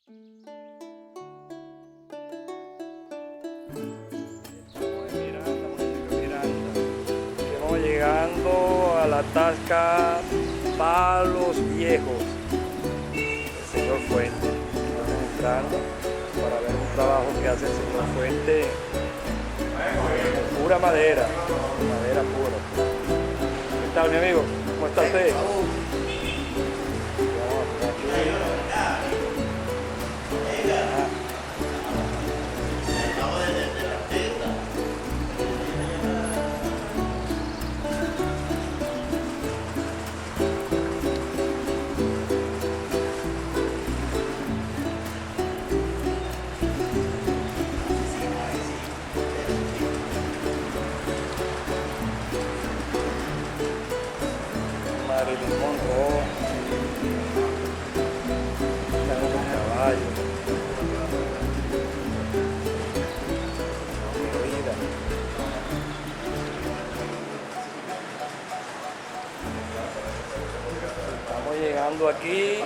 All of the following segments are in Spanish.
Estamos en Miranda, municipio de Miranda. Estamos llegando a la tasca Palos Viejos del señor Fuente. Estamos entrando para ver un trabajo que hace el señor Fuente con pura madera, madera pura. ¿Qué tal, mi amigo? ¿Cómo está usted? Marilyn Monroe, están los caballos, Florida. Estamos llegando aquí,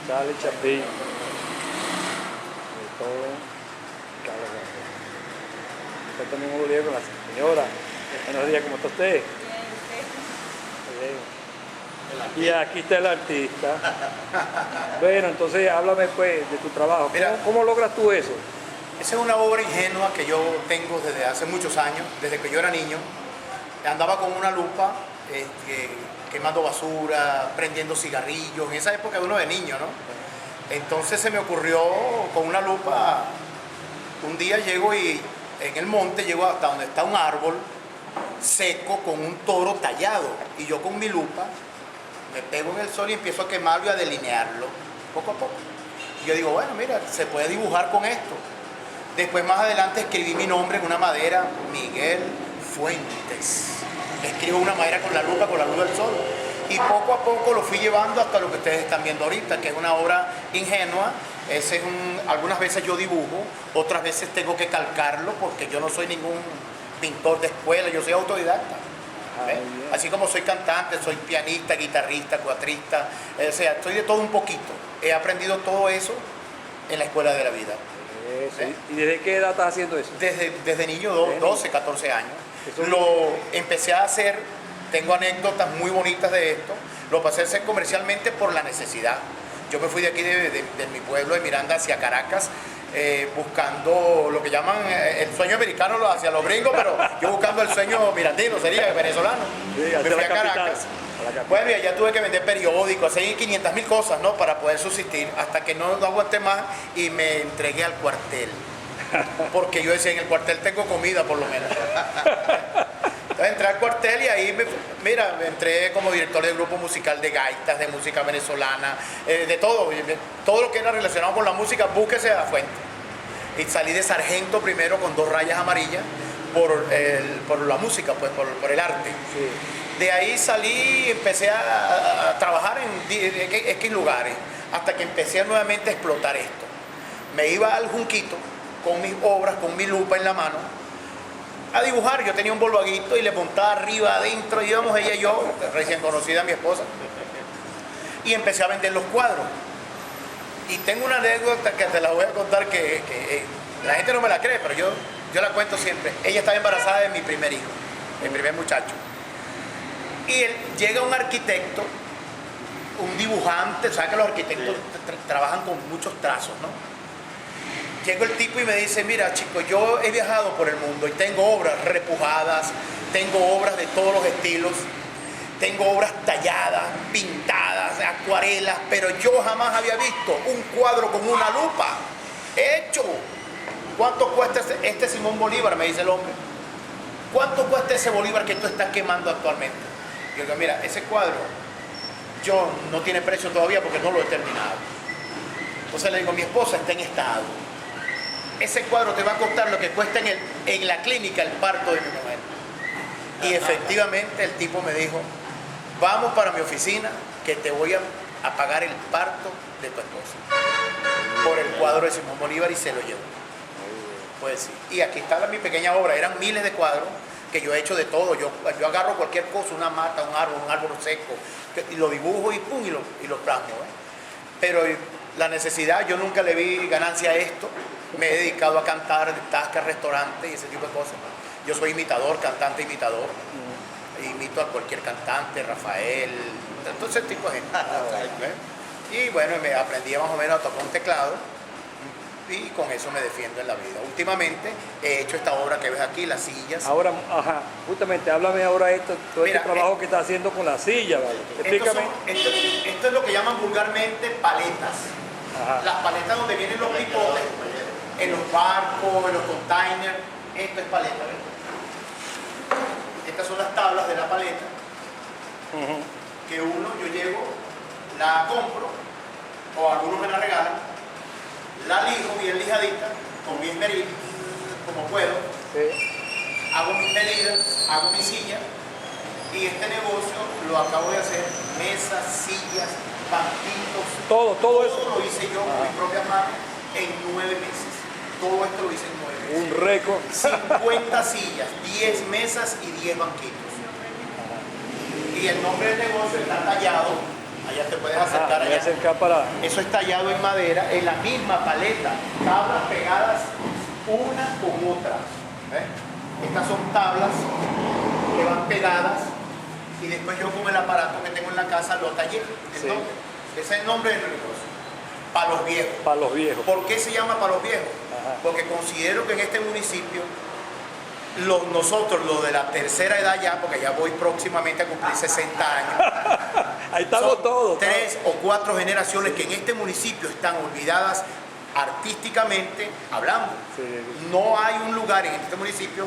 Charlie Chaplin, de todo, Carlos García. Usted también un día con la señora. Buenos días, ¿cómo está usted? Y aquí está el artista. Bueno, entonces háblame pues de tu trabajo. Mira, ¿Cómo logras tú eso? esa es una obra ingenua que yo tengo desde hace muchos años, desde que yo era niño. Andaba con una lupa, quemando basura, prendiendo cigarrillos, en esa época de uno de niño, ¿no? Entonces se me ocurrió con una lupa, un día llego y en el monte llego hasta donde está un árbol seco con un toro tallado, y yo con mi lupa me pego en el sol y empiezo a quemarlo y a delinearlo poco a poco. Y yo digo, bueno, mira, se puede dibujar con esto. Después más adelante escribí mi nombre en una madera, Miguel Fuentes. Escribo una madera con la lupa, con la luz del sol. Y poco a poco lo fui llevando hasta lo que ustedes están viendo ahorita, que es una obra ingenua. Algunas veces yo dibujo, otras veces tengo que calcarlo porque yo no soy ningún pintor de escuela, yo soy autodidacta. Así como soy cantante, soy pianista, guitarrista, cuatrista, o sea, soy de todo un poquito. He aprendido todo eso en la escuela de la vida. ¿Y desde qué edad estás haciendo eso? Desde niño, 12, 14 años. Lo empecé a hacer, tengo anécdotas muy bonitas de esto, lo pasé a hacer comercialmente por la necesidad. Yo me fui de aquí, de mi pueblo de Miranda hacia Caracas, buscando lo que llaman el sueño americano hacia los gringos, pero yo buscando el sueño mirandino, sería venezolano. Sí, me fui a Caracas. Bueno, y allá tuve que vender periódicos, hacer 500.000 cosas, ¿no? Para poder subsistir, hasta que no aguanté más y me entregué al cuartel. Porque yo decía, en el cuartel tengo comida por lo menos. Entonces entré al cuartel y ahí, me entré como director del grupo musical de gaitas, de música venezolana, de todo lo que era relacionado con la música, búsquese a Fuente. Y salí de sargento primero con 2 rayas amarillas por la música, pues por el arte. Sí. De ahí salí y empecé a trabajar en X lugares, hasta que empecé nuevamente a explotar esto. Me iba al Junquito con mis obras, con mi lupa en la mano, a dibujar. Yo tenía un bolvaguito y le montaba arriba, adentro, íbamos ella y yo, recién conocida mi esposa, y empecé a vender los cuadros. Y tengo una anécdota que te la voy a contar que la gente no me la cree, pero yo la cuento siempre. Ella estaba embarazada de mi primer hijo, mi primer muchacho. Y llega un arquitecto, un dibujante, ¿sabes que los arquitectos trabajan con muchos trazos, no? Llega el tipo y me dice, mira chico, yo he viajado por el mundo y tengo obras repujadas, tengo obras de todos los estilos, tengo obras talladas, pintadas, acuarelas, pero yo jamás había visto un cuadro con una lupa hecho. ¿Cuánto cuesta este Simón Bolívar? Me dice el hombre. ¿Cuánto cuesta ese Bolívar que tú estás quemando actualmente? Yo digo, mira, ese cuadro yo no tiene precio todavía porque no lo he terminado. Entonces le digo, mi esposa está en estado. Ese cuadro te va a costar lo que cuesta en la clínica el parto de mi mujer. Y efectivamente el tipo me dijo, vamos para mi oficina que te voy a pagar el parto de tu esposa. Por el cuadro de Simón Bolívar, y se lo llevó. Pues sí. Y aquí está mi pequeña obra, eran miles de cuadros que yo he hecho de todo. Yo agarro cualquier cosa, una mata, un árbol seco, y lo dibujo y pum, y lo plasmo. Pero La necesidad, yo nunca le vi ganancia a esto. Me he dedicado a cantar, tascas, restaurantes y ese tipo de cosas. Yo soy imitador, cantante, imitador. Imito a cualquier cantante, Rafael, todo ese tipo de gente. Y bueno, me aprendí más o menos a tocar un teclado y con eso me defiendo en la vida. Últimamente he hecho esta obra que ves aquí, las sillas. Ahora, ajá, justamente, háblame ahora de todo este trabajo que estás haciendo con la silla, ¿vale? Explícame. Esto es lo que llaman vulgarmente paletas. Ajá. Las paletas donde vienen los pipotes, en los barcos, en los containers. Esto es paleta, ¿ves? Estas son las tablas de la paleta que yo llego, la compro o algunos me la regalan, la lijo bien lijadita, con mi esmeril, como puedo, sí. Hago mis medidas, hago mi silla y este negocio lo acabo de hacer, mesas, sillas, banquitos, todo eso lo hice yo con mis propias manos en 9 meses. Todo esto lo hice en 9 meses. Un récord. 50 sillas, 10 mesas y 10 banquitos. Y el nombre del negocio está tallado, allá te puedes acercar allá. Eso es tallado en madera, en la misma paleta, tablas pegadas una con otra. ¿Ves? Estas son tablas que van pegadas y después yo con el aparato que tengo en la casa lo tallé. Entonces, ese es el nombre del negocio. Palos Viejos. Palos Viejos. ¿Por qué se llama Palos Viejos? Porque considero que en este municipio nosotros, los de la tercera edad ya, porque ya voy próximamente a cumplir 60 años. Ahí estamos todos. 3 o 4 generaciones que en este municipio están olvidadas artísticamente hablando. Sí. No hay un lugar en este municipio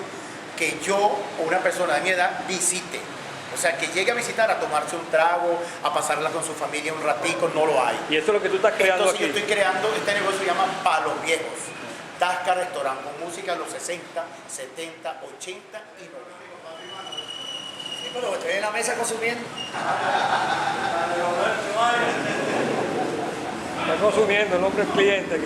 que yo o una persona de mi edad visite. O sea, que llegue a visitar, a tomarse un trago, a pasarla con su familia un ratico, no lo hay. Y eso es lo que tú estás creando Entonces, aquí. yo estoy creando, este negocio se llama Palos Viejos. Tasca Restaurant, con música de los 60, 70, 80 y 90. Sí, pero estoy en la mesa consumiendo. Está consumiendo, el nombre es cliente aquí.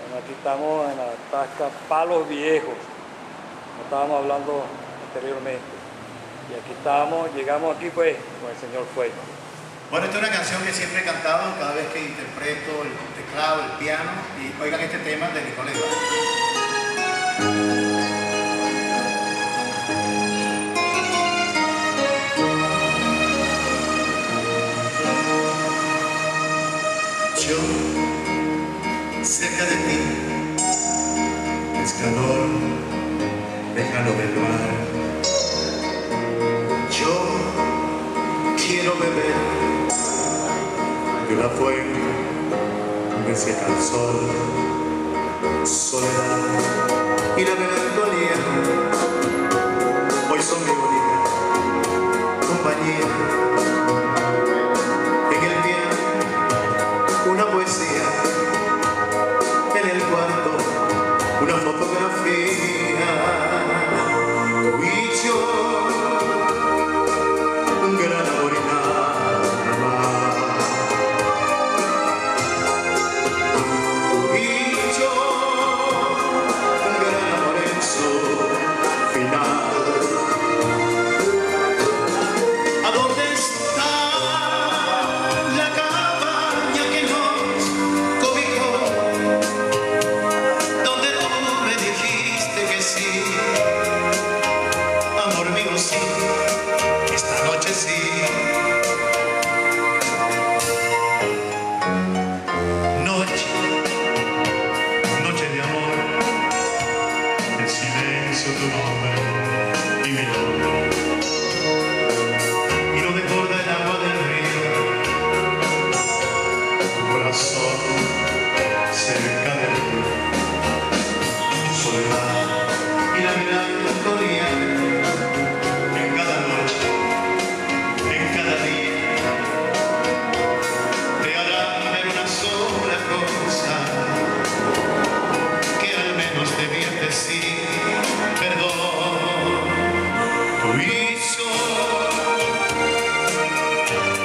Bueno, aquí estamos en la tasca Palos Viejos. Como estábamos hablando anteriormente. Y aquí estamos, llegamos aquí pues con el señor Fuego. Bueno, esta es una canción que siempre he cantado cada vez que interpreto el teclado, el piano, y oigan este tema de Nicolás Yo, cerca de ti, es calor, déjalo del mar. Yo quiero beber de una fuente que seca el sol, soledad y la melancolía. Hoy son mi única compañía. En el piano una poesía, en el cuarto una fotografía. Tú y yo, un gran amor y nada más. Tú y yo, un gran amor en su final. ¿A dónde está la cabaña que nos cobijó? Donde tú me dijiste que sí, amor mío, sí. Esta noche sí. Noche de amor, en silencio tu nombre y mi nombre. Y no desborda el agua del río, tu corazón cerca del río. Tu soledad y la melancolía en cada noche, en cada día, te harán ver una sola cosa, que al menos debías decir perdón. Tú y yo,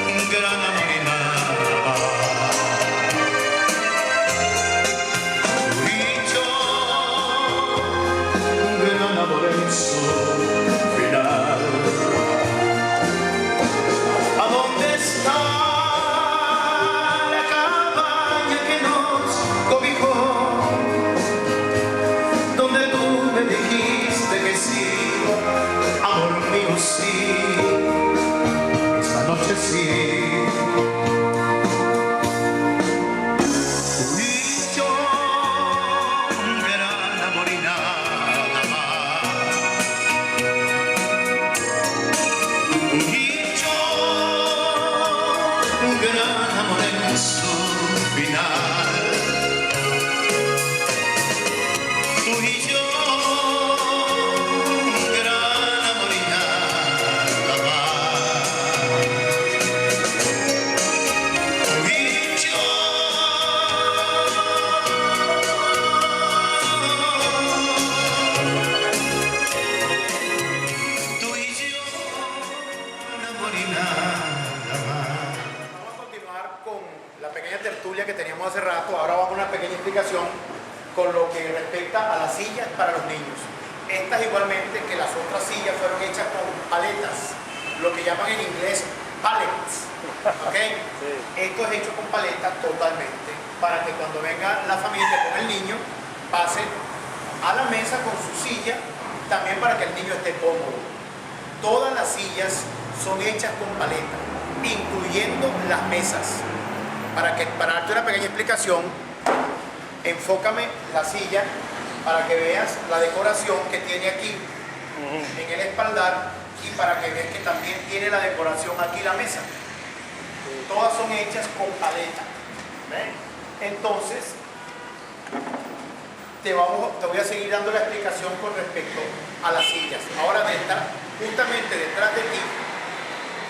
un gran amor y nada más. Tú y yo, un gran amor descenso final. ¿A dónde está la cabaña que nos cobijó? Donde tú me dijiste que sí, amor mío, sí, esta noche sí. Que teníamos hace rato, ahora vamos a una pequeña explicación con lo que respecta a las sillas para los niños. Estas igualmente que las otras sillas fueron hechas con paletas, lo que llaman en inglés pallets, ¿ok? Sí. Esto es hecho con paletas totalmente, para que cuando venga la familia con el niño, pase a la mesa con su silla, también para que el niño esté cómodo. Todas las sillas son hechas con paletas, incluyendo las mesas. Para darte una pequeña explicación, enfócame la silla para que veas la decoración que tiene aquí en el espaldar y para que veas que también tiene la decoración aquí la mesa. Todas son hechas con paleta. Entonces, te voy a seguir dando la explicación con respecto a las sillas. Ahora, justamente detrás de ti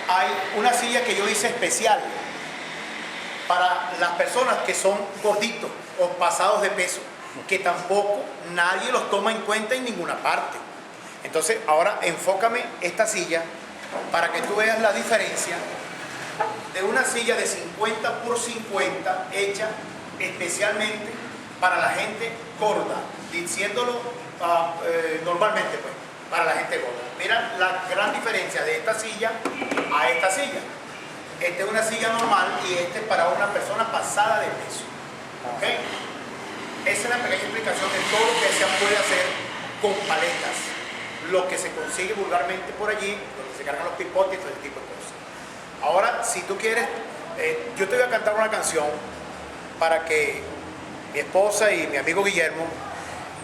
hay una silla que yo hice especial para las personas que son gorditos o pasados de peso, que tampoco nadie los toma en cuenta en ninguna parte. Entonces, ahora enfócame esta silla para que tú veas la diferencia de una silla de 50 por 50 hecha especialmente para la gente gorda, diciéndolo normalmente, pues, para la gente gorda. Mira la gran diferencia de esta silla a esta silla. Esta es una silla normal y esta es para una persona pasada de peso. ¿Okay? Esa es la pequeña explicación de todo lo que se puede hacer con paletas. Lo que se consigue vulgarmente por allí, donde se cargan los pipotes y todo ese tipo de cosas. Ahora, si tú quieres, yo te voy a cantar una canción para que mi esposa y mi amigo Guillermo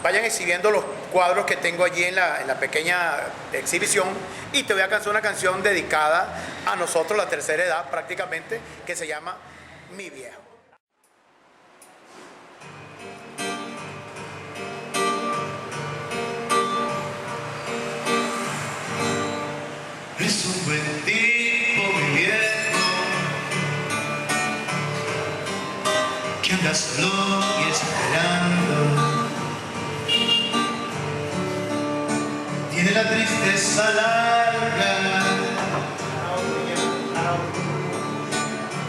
vayan exhibiendo los cuadros que tengo allí en la pequeña exhibición, y te voy a cantar una canción dedicada a nosotros, la tercera edad prácticamente, que se llama Mi Viejo. Es un buen tipo, mi viejo, que anda solo y esperando. Tiene la tristeza larga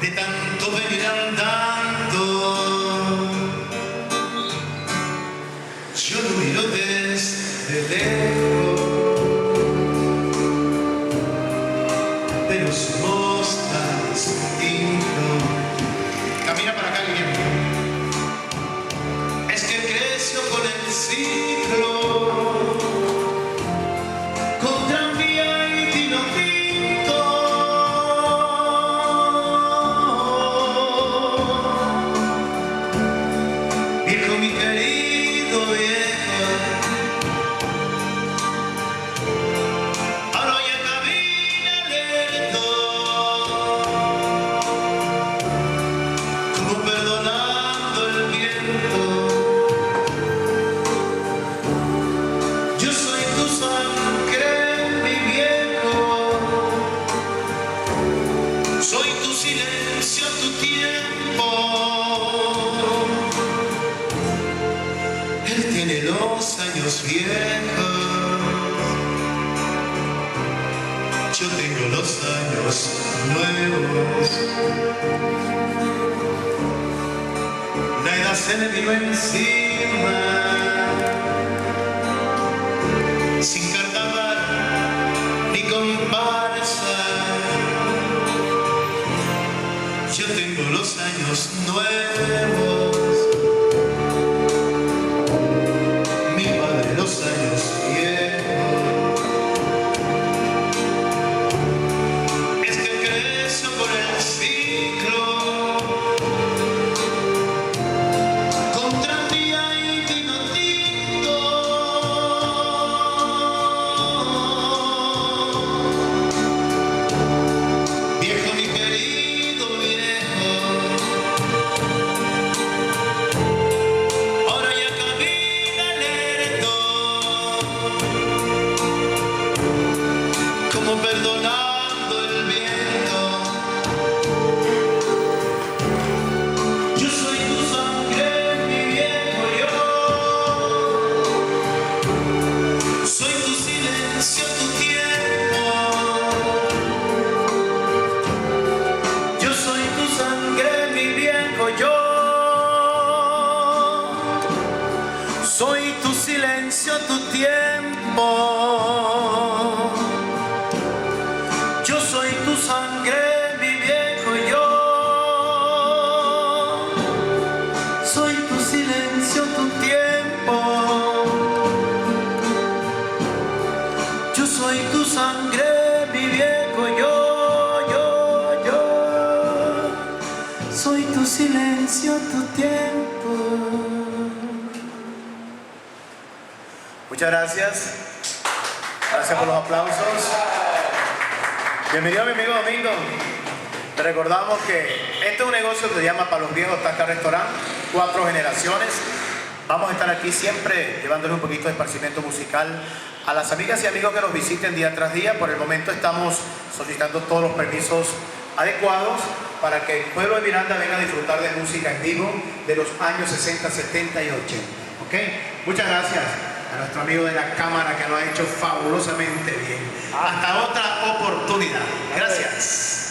de tanto venir andando. Yo lo miro desde lejos, pero su voz tan distinto. Camina para acá, Guillermo. Es que creció con el ciclo. Yo tengo los años nuevos. La edad se me vino encima sin carnaval ni comparsa. Yo tengo los años nuevos, mi madre los años viejos. Es que creció por el ciclo, con tranvía y vino tinto. Viejo mi querido viejo, ahora ya camina lento, como perdonando el viento. Yo soy tu sangre, mi viejo yo, soy tu silencio, tu tiempo. Yo soy tu sangre, mi viejo yo, soy tu silencio, tu tiempo. Yo soy tu sangre, mi viejo yo, soy tu silencio, tu tiempo. Yo soy tu sangre, mi viejo yo, soy tu silencio, tu tiempo. Muchas gracias. Gracias por los aplausos. Bienvenido a mi amigo Domingo. Te recordamos que este es un negocio que se llama Para los Viejos Tasca Restaurant, 4 generaciones. Vamos a estar aquí siempre llevándoles un poquito de esparcimiento musical a las amigas y amigos que nos visiten día tras día. Por el momento estamos solicitando todos los permisos adecuados para que el pueblo de Miranda venga a disfrutar de música en vivo de los años 60, 70 y 80. ¿Ok? Muchas gracias a nuestro amigo de la cámara que lo ha hecho fabulosamente bien. Hasta otra oportunidad. Gracias.